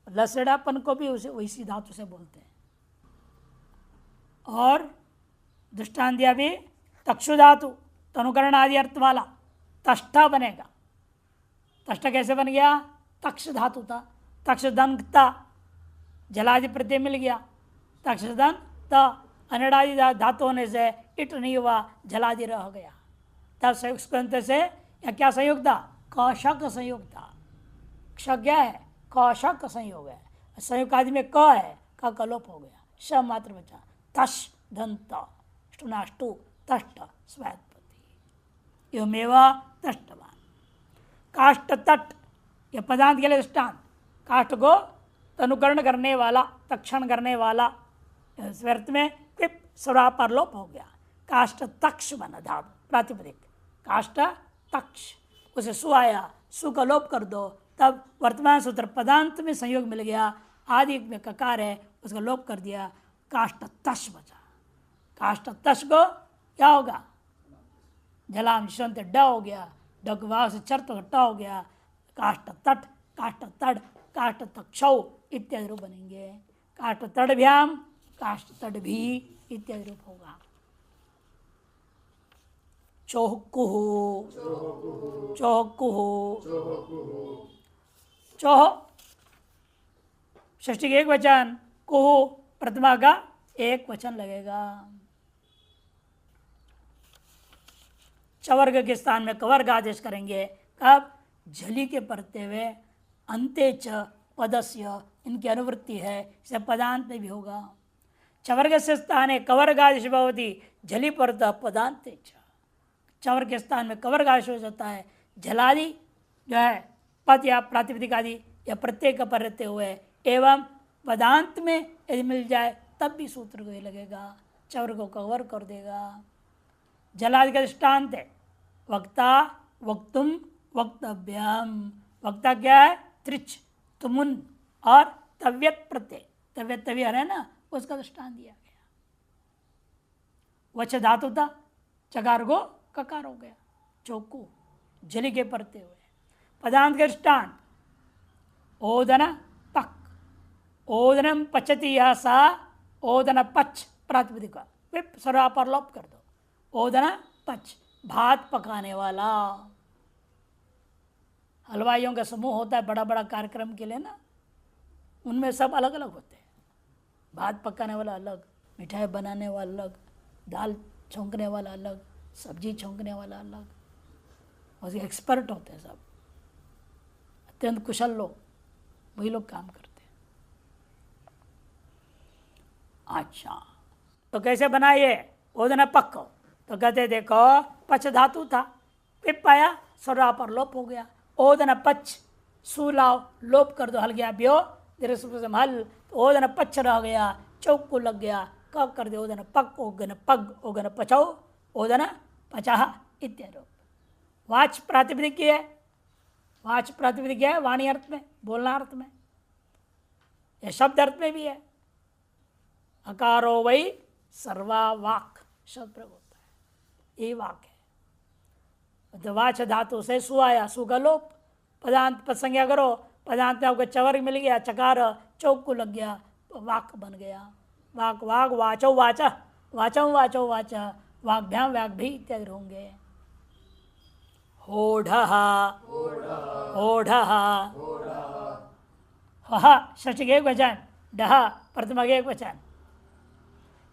लसड़ापन को भी उसे वैसी धातु से बोलते हैं। और दृष्टांत दिया भी तक्षु धातु तनुकरण आदि अर्थ वाला तष्टा बनेगा। तष्टा कैसे बन गया? तक्ष धातु था, तक्ष दंता, जलादि प्रत्यय मिल गया, तक्षदन त अनडादि धातु होने से इट नहीं हुआ, जलादि रह गया। तब संयुक्त से या क्या संयोग था? कौशक संयोग था। क्ष क्या है? क श का संयोग है, संयोग आदि में क है, क का लोप हो गया, श मात्र बचा। तश दंत अष्टु तष्ट स्वात्पत्ति एवमेव तष्टवान। काष्ठ तट यह पदांत के लिए दृष्टांत। काष्ठ को अनुकरण करने वाला, तक्षण करने वाला, व्यर्थ में क्विप स्वरा पर लोप हो गया। काष्ठ तक्ष बना धातु प्रातिपदिक, काष्ठ तक्ष, उसे सु आया, सु का लोप कर दो, तब वर्तमान सूत्र पदांत में संयोग मिल गया, आदि में ककार है उसका लोप कर दिया, काष्ठ तश बचा। काष्ठ तश को क्या होगा? जलाम शंत ड हो गया, डगवा से चर्त ट हो गया, काष्ठ तट, काष्ठ तड़, काष्ठ तक्षौ इत्यादि रूप बनेंगे। काष्ठ तड़भ्याम, काष्ठ तड़ भी इत्यादि रूप होगा। चौहकुह, चौहकुह, चौह षष्ठी का एक वचन, कुहु प्रथमा का एक वचन लगेगा। चवर्ग के स्थान में कवर्ग आदेश करेंगे। कब? झली के पढ़ते हुए अंते च पदस्य, इनकी अनुवृत्ति है, इसे पदांत में भी होगा। चवर्ग से स्थान है कवर्ग आदेश भवती, झली परत पदांते च। चवर्ग के स्थान में कवर्ग आदेश हो जाता है, झलादि जो है पद या प्रातिपदिक आदि या प्रत्यय का पर रहते हुए एवं पदांत में यदि मिल जाए तब भी सूत्र को ही लगेगा, चवर्ग को कवर कर देगा। जलादि का दृष्टांत है वक्ता, वक्तुम, वक्तव्यम। वक्ता क्या है? त्रिच, तुमुन और तव्यत प्रत्यय, तव्यत तव्य है ना, उसका दृष्टांत दिया गया। वच धातु था, चकार को ककार हो गया। चौकू जली के पढ़ते हुए पदांत के दृष्टांत ओदन पक, ओदनम पचती यह सा, ओदन पच प्रातिपदिक विप सरा पर लोप कर दो। ओदन पच भात पकाने वाला। हलवाइयों का समूह होता है बड़ा बड़ा कार्यक्रम के लिए ना, उनमें सब अलग अलग होते हैं। भात पकाने वाला अलग, मिठाई बनाने वाला अलग, दाल छौंकने वाला अलग, सब्जी छौंकने वाला अलग, और एक्सपर्ट होते हैं सब, अत्यंत कुशल लोग, वही लोग काम करते हैं। अच्छा, तो कैसे बनाइए? ओदन पक, तो कहते देखो पच धातु था, पिप पाया सरा पर लोप हो गया। ओदन पच, सुलाव लोप कर दो, हल गया ब्यो हल, ओदन पच रह गया, चौक को लग गया, कब कर दे ओदन पक, ओगन पग, ओगन पचाओ, ओदन पचाह इत्यादि। वाच प्रातिपदिक की है, वाच प्रातिपदिक है वाणी अर्थ में, बोलना अर्थ में, यह शब्द अर्थ में भी है। अकारो वही सर्वा वाक शब्द प्रयोग होता है, ये वाक है। तो वाच धातु से सु आया, सु का लोप, पदांत पद संज्ञा करो, पदांत में आपको चवर्ग मिल गया, चकार चौक को लग गया, वाक बन गया। वाक वाक वाचो वाच, वाचो वाचो वाच, वाग्भ्याम व्याग भी इत्यादि होंगे। होढ़ः, होढ़ः, वह षष्ठी के एक वचन, डह प्रथमा के एक वचन।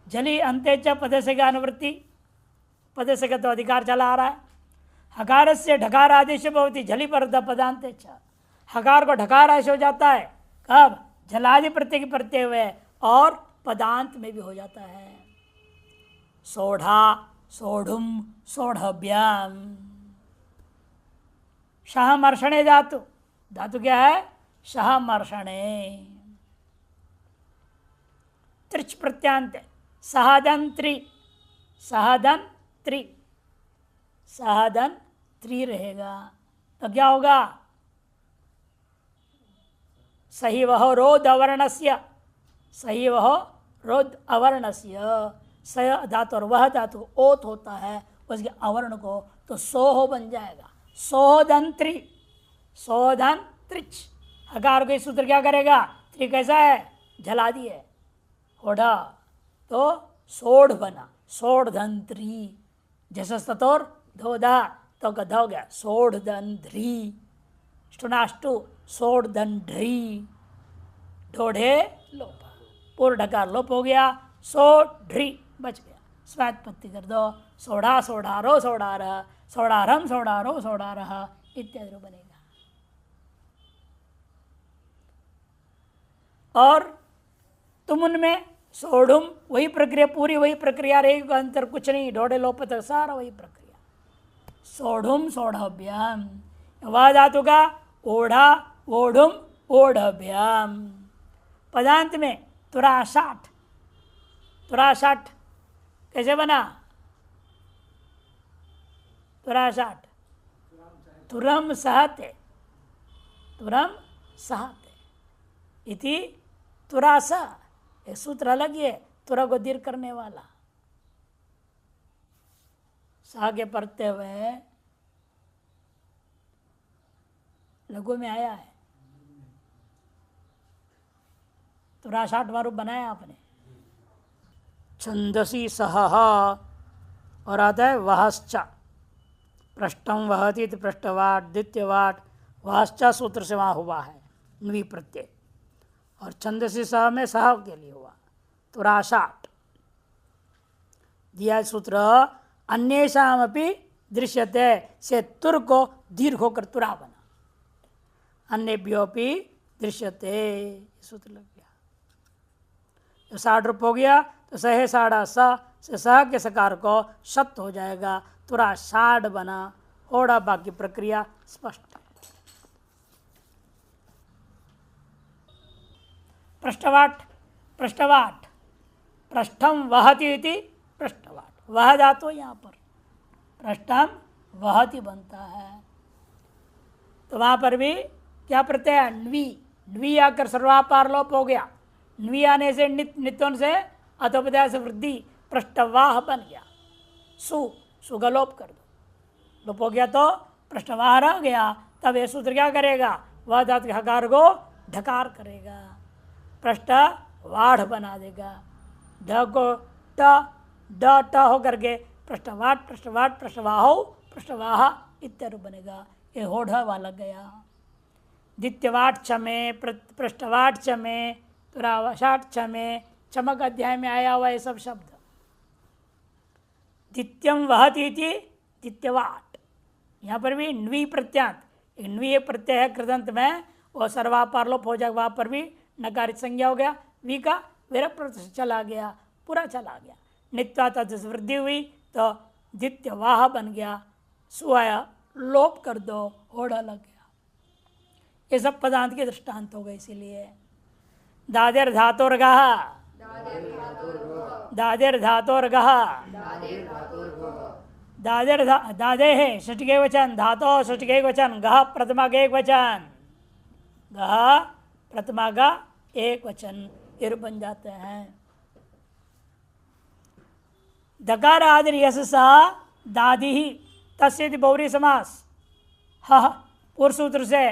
जली अंत्य च पदस्य का अनुवृत्ति, पदस्य का तो अधिकार चला आ रहा है। हकार से ढकार आदेश भवती, झली पर पदांते च, हकार को ढकार आदेश हो जाता है कब? जलादि प्रत्यय के प्रत्यय हुए और पदांत में भी हो जाता है। सोढ़ा, सोढ़ुम, सोढ़भ्याम। सहमर्षणे धातु, धातु क्या है? सहमर्षणे। त्रिच प्रत्यांत, सहदन त्रि, सहदन त्रि, सहदन त्रि रहेगा तो क्या होगा? सही वह रोध अवर्णस्य, सही वह रोध अवर्णस्य, स धातु और वह धातु ओत होता है उसके अवर्ण को, तो सोहो बन जाएगा। सोधन त्रि, सोधन त्रिच। हकार को सूत्र क्या करेगा? त्रि कैसा है? झलादी है, होढ़ा, तो सोढ़ बना, सोढ़ धन त्रि। जैसे सतोर धोधा तो गधा हो गया सोढ़ धन ध्री, स्टुनाष्टु सोढ़ धन ढ्री, ढोढ़े लोप, पूर्व ढकार लोप हो गया, सोढ़ी बच गया। स्वात्पत्ति कर दो, सोढ़ा सोढ़ारो सोढ़ारह, सोढ़ारम सोढ़ारो सोढ़ारह इत्यादि बनेगा। और तुम उनमें सोढ़ुम, वही प्रक्रिया, पूरी वही प्रक्रिया रहेगी, अंतर कुछ नहीं, ढोड़े लोप तक सारा वही प्रक्रिया। सोढ़ुम सोढ़भ्याम, वह धातु का ओढ़ा ओढ़ुम ओढ़भ्याम। पदांत में तुराशाठ, तुराशाठ कैसे बना? तुराशाठ तुरम सहते, तुरम सहते इति तुरासा, एक सूत्र अलग ही है, तुरा को दीर्घ करने वाला। सा के पढ़ते हुए लघु में आया है, तुराशाठ वारू बनाया आपने। छंदसी सह और आता है वहश्चा, पृष्ठम वहती पृष्ठवाट, द्वितीयवाट, वहश्चा सूत्र से वहाँ हुआ है न्वी प्रत्यय, और छंदसी सह में सह के लिए हुआ तुराशाट। दिया सूत्र अन्येषामपि दृश्यते से तुर को दीर्घ होकर तुरा बना, अन्यभ्योपि दृश्यते सूत्र लग गया। तो 60 रूप हो गया तो सहे साढ़ा स से सह के सकार को शत हो जाएगा, तुरा साढ़ बना, होड़ा बाकी प्रक्रिया स्पष्ट है। पृष्ठवाट, पृष्ठवाट, पृष्ठम वहति इति पृष्ठवाट, वह धातु यहाँ पर पृष्ठम वहति बनता है। तो वहाँ पर भी क्या प्रत्यय है? न्वी, न्वी आकर सर्वापार लोप हो गया, न्वी आने से नित्वन से अतोपदय से वृद्धि पृष्ठवाह बन गया। सु का लोप कर दो, लोप हो गया तो पृष्ठवाह रह गया, तब ये सूत्र क्या करेगा? वह धातु के हकार को ढकार करेगा, पृष्ठ वाढ़ बना देगा, ढ को ड ट हो करके पृष्ठवाट पृष्ठवाट पृष्ठवाहो पृष्ठवाह इत्यादि बनेगा। ये होढ़ वाला गया। द्वितीयवाट चमे, पृष्ठवाट चमे, तुरावशाट चमे, चमक अध्याय में आया हुआ ये सब शब्द। द्वितीयम वहति इति द्वितीयवाट, यहाँ पर भी न्वी प्रत्यांत, न्वी प्रत्यय है कृदंत में, वो सर्वापार लोप हो जाएगा, वहाँ पर भी नकारित संज्ञा हो गया, वी का विरह चला गया, पूरा चला गया। नित्वा तत्व से वृद्धि हुई तो द्वितीय वाह बन गया, सुआया लोप कर दो, होड़ा लग गया। ये सब पदांत के दृष्टांत हो गए। इसीलिए दादेर धातोर्गः, दादेर धातोर्गः, दादेर दादे है षष्ठी के वचन, धातो षष्ठी के वचन, गह प्रथमा का एक वचन, गह प्रथमा का एक वचन, ये बन जाते हैं। दकार आदि यश सा दादी ही तस्यति बहुरी समास, ह पूर्व सूत्र से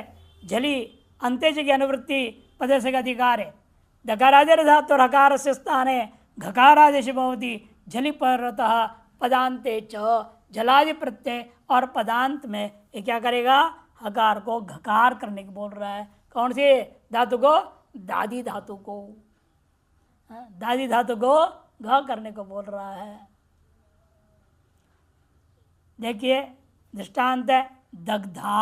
झली अंत्यज की अनुवृत्ति पदस्य का अधिकार है। दकारादेर धातु हकार से स्थाने घकारादेश भवति झलि परतः पदांते च, जलादि प्रत्यय और पदांत में ये क्या करेगा? हकार को घकार करने को बोल रहा है। कौन से धातु को? दादी धातु को, दादी धातु को घ करने को बोल रहा है। देखिए दृष्टांत है दग्धा,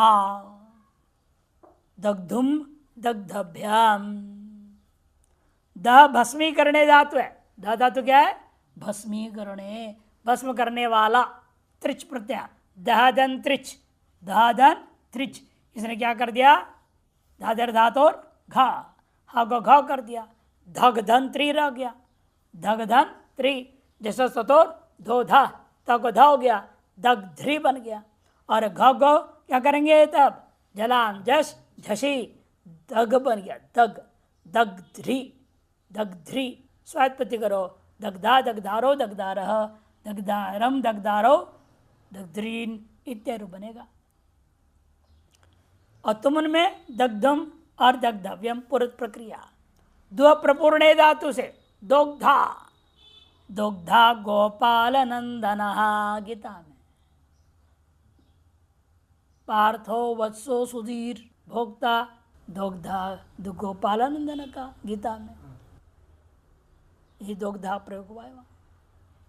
दग्धुम दग्धभ्याम, द भस्मीकरणे धातु है। द धातु क्या है? भस्मीकरणे, भस्म करने वाला। त्रिच प्रत्यय, दहदन त्रिच, दहदन त्रिच, इसने क्या कर दिया? धाधर धातोर घा, हा को घ कर दिया, धग धन त्रि रह गया, धग धन त्रि, जैसा सतोर धो धा, त को ध हो गया, दग ध्री बन गया। और घ को क्या करेंगे? तब जलाम जश झसी, दग बन गया, दग दग ध्री, दग ध्री, स्वात्पत्ति करो, दग्धा दग्धारो दग्धारह, दग्धारम दग्धारो दग्ध्रीन इत्यादि बनेगा। और तुम उनमें दग्धम और दग्धव्यम पुरत प्रक्रिया। दो प्रपूर्ण धातु से दोग्धा, दोग्धा गोपाल नंदन, गीता में पार्थो वत्सो सुधीर भोक्ता दोग्धा गोपाल नंदन का, गीता में ये दोग्धा प्रयोग हुआ है।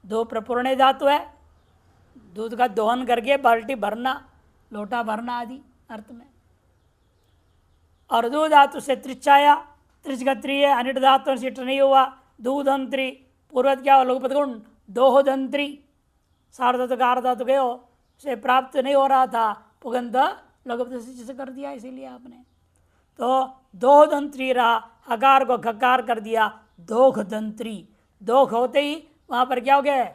दो प्रपूर्ण धातु है, दूध का दोहन करके बाल्टी भरना, लोटा भरना आदि अर्थ में। और दो धातु से त्रिचाया, त्रिशगत्रीय अनिट धातु सिट नहीं हुआ, दूधंत्री पूर्वत क्या हुआ, लघुपद गुण दोहदंत्री, सार्वधातु गार्धातु गयो से प्राप्त नहीं हो रहा था, पुगंध लघुपद से कर दिया इसीलिए आपने। तो दोहदंत्री रहा, हकार को घकार कर दिया दोघदंत्री, दोघ होते ही वहां पर क्या हो गया,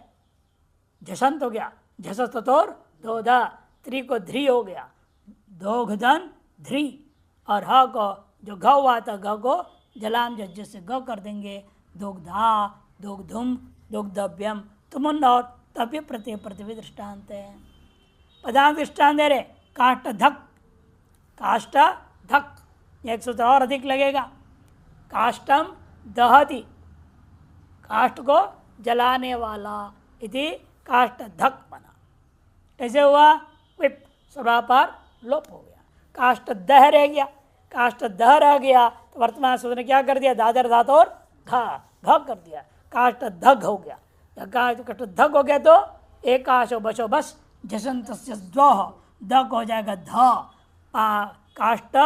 झसंत हो गया, झसत तोर दोधा, त्रि को ध्री हो गया, दोघदन ध्री, और ह को जो घ हुआ था घ को जलाम जज्ज से ग कर देंगे, दोग्धा दोग्धुम दोग्धव्यम तुमुन और तव्य प्रत्यय पृथ्वी दृष्टांत है। पदांत दृष्टांत दे रहे, काष्ट धक, काष्ट धक, एक सूत्र और अधिक लगेगा, काष्टम दहति, काष्ट को जलाने वाला, इति काष्ट धक बना। कैसे हुआ, विप सर्वापार लोप हो गया, काष्ट दह रह गया, काष्ट दह रह गया तो वर्तमान सूत्र ने क्या कर दिया, दादर धातु और घा घ कर दिया, काष्ट धग हो गया, काष्ट धग हो गया तो एकाशो बशो बस जसंत द्वह, दग हो जाएगा ध, काष्ट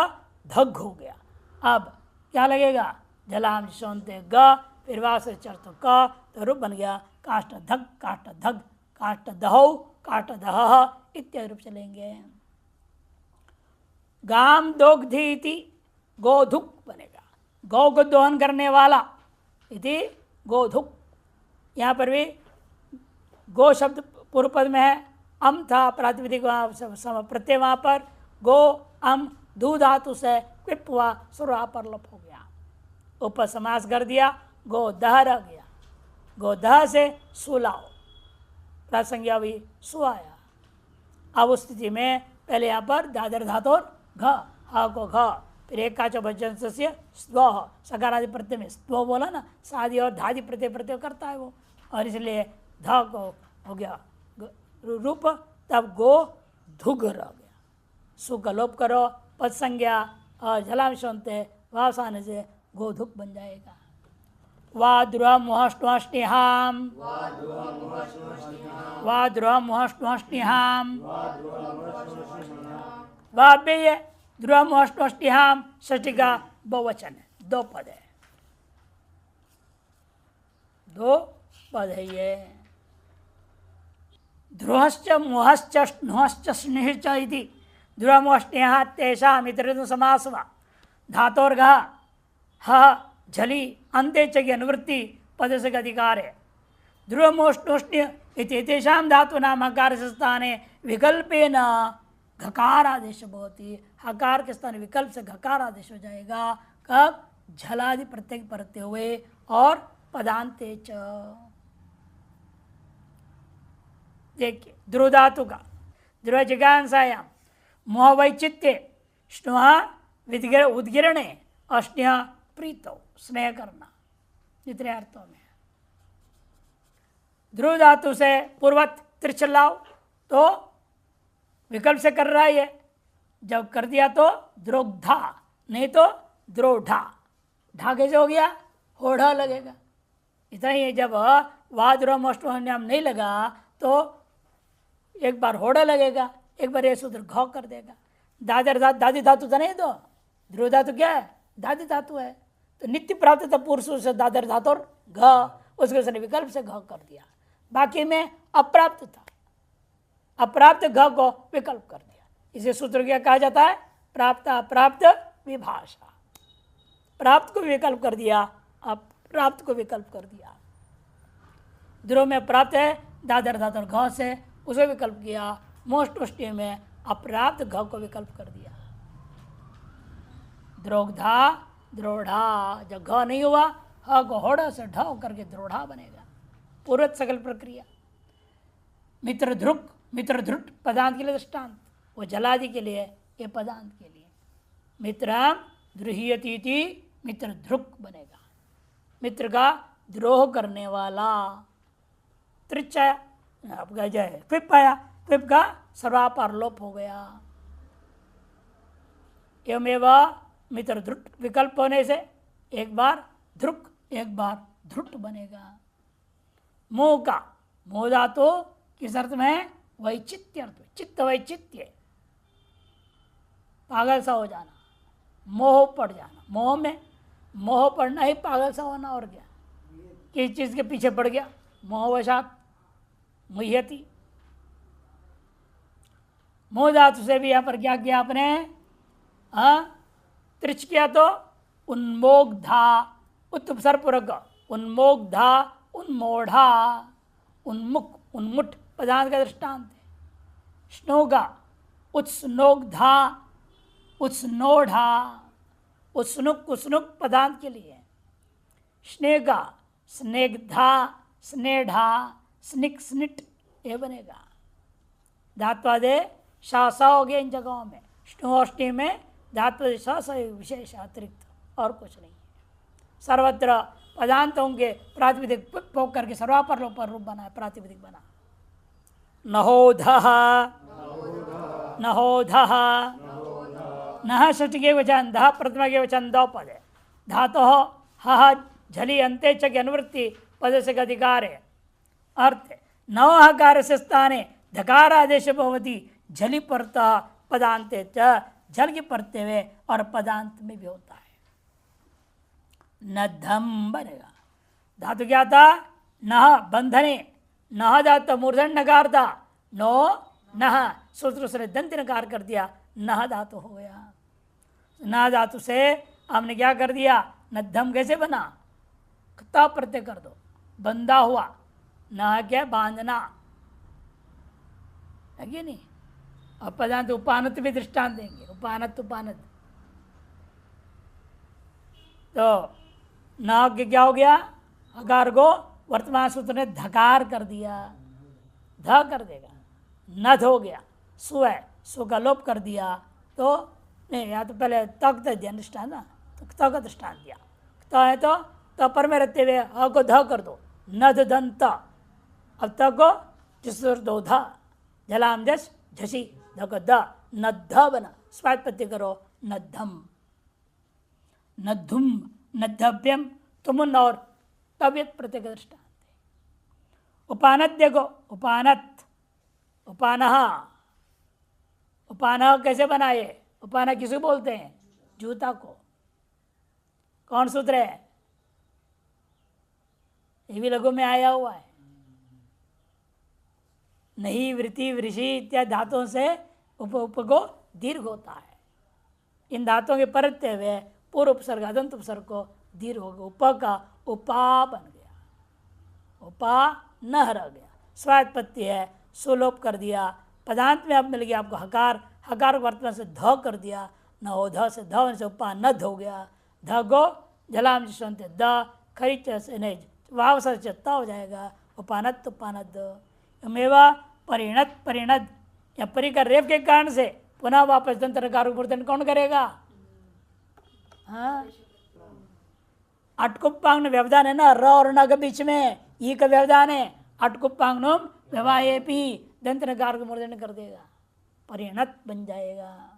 धग हो गया। अब क्या लगेगा, जलाम सोनते ग, फिर वास चर्त क, तो रूप बन गया काष्ट धग काष्ट धग, काष्ट दहौ काष्ट दह इत्यादि रूप चलेंगे। गाम दोग्धी इति गोधुक बनेगा, गौ को दोहन करने वाला, इति गोधुक। यहाँ पर भी गो शब्द पूर्व पद में है, अम था प्रातिपदिक प्रत्यय, वहाँ पर गो अम दू धातु से क्विप हुआ, सुरा पर लोप हो गया, उपसमास कर दिया, गोदह रह गया, गोदह से सुलाओ, प्रासंज्ञा भी सुआया। अब उस स्थिति में पहले यहाँ पर दादर धातु और घ, ह को घ, फिर एक काचो भजन से स्व, सकारादि प्रत्यय में स्व बोला ना, सादी और धादि प्रत्यय प्रत्यय करता है वो, और इसलिए ध को हो गया रूप, तब गो धुग रह गया, सु का लोप करो, पद संज्ञा और जलाम सुनते वासाने से गोधुक बन जाएगा। वाद्रुह मुहष्टुष्टिहाम, वाद्रुह मुहष्टुष्टिहाम, वाव्य ध्रुव मुहष्टुष्टिहाम, षष्ठी का बहुवचन है, दो पद है, दो पद है ये। ध्रुवश्च मुहश्च नुहश्च स्नेहश्च इति ध्रुव मुहष्टिहा तेषाम इतरेतु समासवा, धातोर्घ ह झली अंते च की अनुवृत्ति पद से अधिकार है। ध्रुव मोष्टोष्ण्य इतेषाम धातु नाम हकार से स्थाने विकल्पेन घकार आदेश होती, हकार के स्थान विकल्प से घकार आदेश हो जाएगा, कब, झलादि प्रत्यय परते हुए और पदांते च। देखिए ध्रुव धातु का ध्रुव जिज्ञासायाम मोह वैचित्य स्नुह उद्गिरणे अस्नेह प्रीतो, स्नेह करना, जितने अर्थों में। ध्रुव धातु से पूर्वत त्रिचलाओ तो विकल्प से कर रहा है, जब कर दिया तो द्रोग्धा, नहीं तो द्रोढ़ा, ढा कैसे हो गया, होढ़ा लगेगा, इतना ही है। जब वाह ध्रुव मोष्टुष्टिहाम नहीं लगा तो एक बार होड़ा लगेगा, एक बार ये सूत्र घ कर देगा। दादर दादी धातु तो नहीं, तो ध्रुव धातु क्या है, दादी धातु है, तो नित्य प्राप्त था पुरुष से दादर धातु और घ, उसके उसने विकल्प से घ कर दिया, बाकी में अप्राप्त था, अप्राप्त घ को विकल्प कर दिया। इसे सूत्र क्या कहा जाता है, प्राप्त अप्राप्त विभाषा, प्राप्त को विकल्प कर दिया, अप्राप्त को विकल्प कर दिया। ध्रुव में प्राप्त है दादर धातु और घ से, उसे विकल्प किया, मोष्टुष्टि में अप्राप्त घ को विकल्प कर दिया। द्रोग्धा द्रोढ़ा, जब घ नहीं हुआ ह को होड़ा से ढ करके द्रोढ़ा बनेगा, पूर्वत सकल प्रक्रिया। मित्र ध्रुक, मित्र ध्रुट पदांत के लिए दृष्टांत, वो जलादि के लिए, ये पदांत के लिए। मित्रम द्रुह्यतीति मित्र ध्रुक बनेगा, मित्र का द्रोह करने वाला। त्रिचाया आपका जय क्विप आया, क्विप का सर्वापार लोप हो गया। एवमेव मित्र ध्रुट विकल्प होने से एक बार ध्रुक एक बार ध्रुट बनेगा। मोह का, मोह धातु किस अर्थ में है, वैचित्य अर्थ में, चित्त वैचित्य, पागल सा हो जाना, मोह पड़ जाना, मोह में मोह पड़ना ही पागल सा होना, और क्या, किस चीज के पीछे पड़ गया, मोहवशात, मुह्यति। मोह धातु से भी यहां पर क्या किया आपने, त्रिच किया तो उन्मोग्धा, उत्पसर्गपूर्वक उन्मोग्धा, उन्मोढ़ा, उन्मुख, उन्मुठ पदार्थ का दृष्टांत है। स्नोगा, उत्स्नोग्धा, उत्स्नोढ़ा, उत्स्नुक, उत्स्नुक पदार्थ के लिए। स्नेगा, स्नेग्धा, स्नेढ़ा, स्निक, स्निट, ये बनेगा। धात्वादे शासा हो गया इन जगहों में। स्नो और स्टी में धात्वादे शासा विशेष अतिरिक्त और कुछ नहीं है। सर्वत्र पदांतों के प्रातिपदिक पोक करके सर्वापर रूप बना, प्रातिपदिक बना। नहोधः, नहोधः, नह षष्ठी के वचन, ध प्रथमा के वचन, दो पद है। धातो ह झली अंते च की अनुवृत्ति पद से अधिकार है। अर्थ नवहकार से स्थाने धकार आदेश भवती, झली परत पदांते च, जल के परते हुए और पदांत में भी होता है। नधम बनेगा। धातु क्या था, नह बंधने, नह धातु मूर्धन नकार था, नो नह सूत्र से दंत नकार कर दिया, नह धातु हो गया। नह धातु से हमने क्या कर दिया, नद्धम कैसे बना, ता प्रत्यय कर दो, बंधा हुआ। नह क्या, बांधना है कि नहीं। और पदांत उपानत भी दृष्टांत देंगे, उपानत उपानत। तो न के क्या हो गया, अकार को वर्तमान सूत्र ने धकार कर दिया, ध कर देगा। नध हो गया, सु है, सु का लोप कर दिया तो नहीं, या तो पहले तक दिया दृष्टान ना, तो त का दृष्टान दिया। त है तो त पर में रहते हुए अ को ध कर दो, नध दंत। अब त को जिस दो ध, जलाम जस झसी, ध को द, नद्ध बना, स्वाद प्रत्यय करो, नद्धम, नद्धुम, नद्धभ्यम, तुमुन और तबियत प्रत्यय का दृष्टांत है। उपानत देखो, उपानत, उपानः, उपानः कैसे बनाए, उपानः किसे बोलते हैं, जूता को। कौन सूत्र है, ये भी लघु में आया हुआ है। नहीं वृत्ति वृषि इत्यादि धातुओं से उप को दीर्घ होता है। इन धातुओं के परते हुए पूर्व उपसर्ग अदंत उपसर्ग को दीर्घ हो गया, उप का उपा बन गया, उपा न रह गया। स्वात्पत्ति है, सुलोप कर दिया। पदांत में अब मिल गया आपको हकार, हकार वर्तमान से ध कर दिया, न हो ध से ध से उपा न हो गया। ध गो जलाम जिसंते द, खरीच से नहीं वाव से चत्ता हो जाएगा, उपानत उपानद। मेवा परिणत परिणत, या परि का रेप के कारण से पुनः वापस दंतरकार मूर्धन कौन करेगा, हाँ अटकुपांग व्यवधान है ना, र और न के बीच में ई का व्यवधान है। अटकुपांगनुम व्यवाएपी, दंत नकार को मूर्धन कर देगा, परिणत बन जाएगा।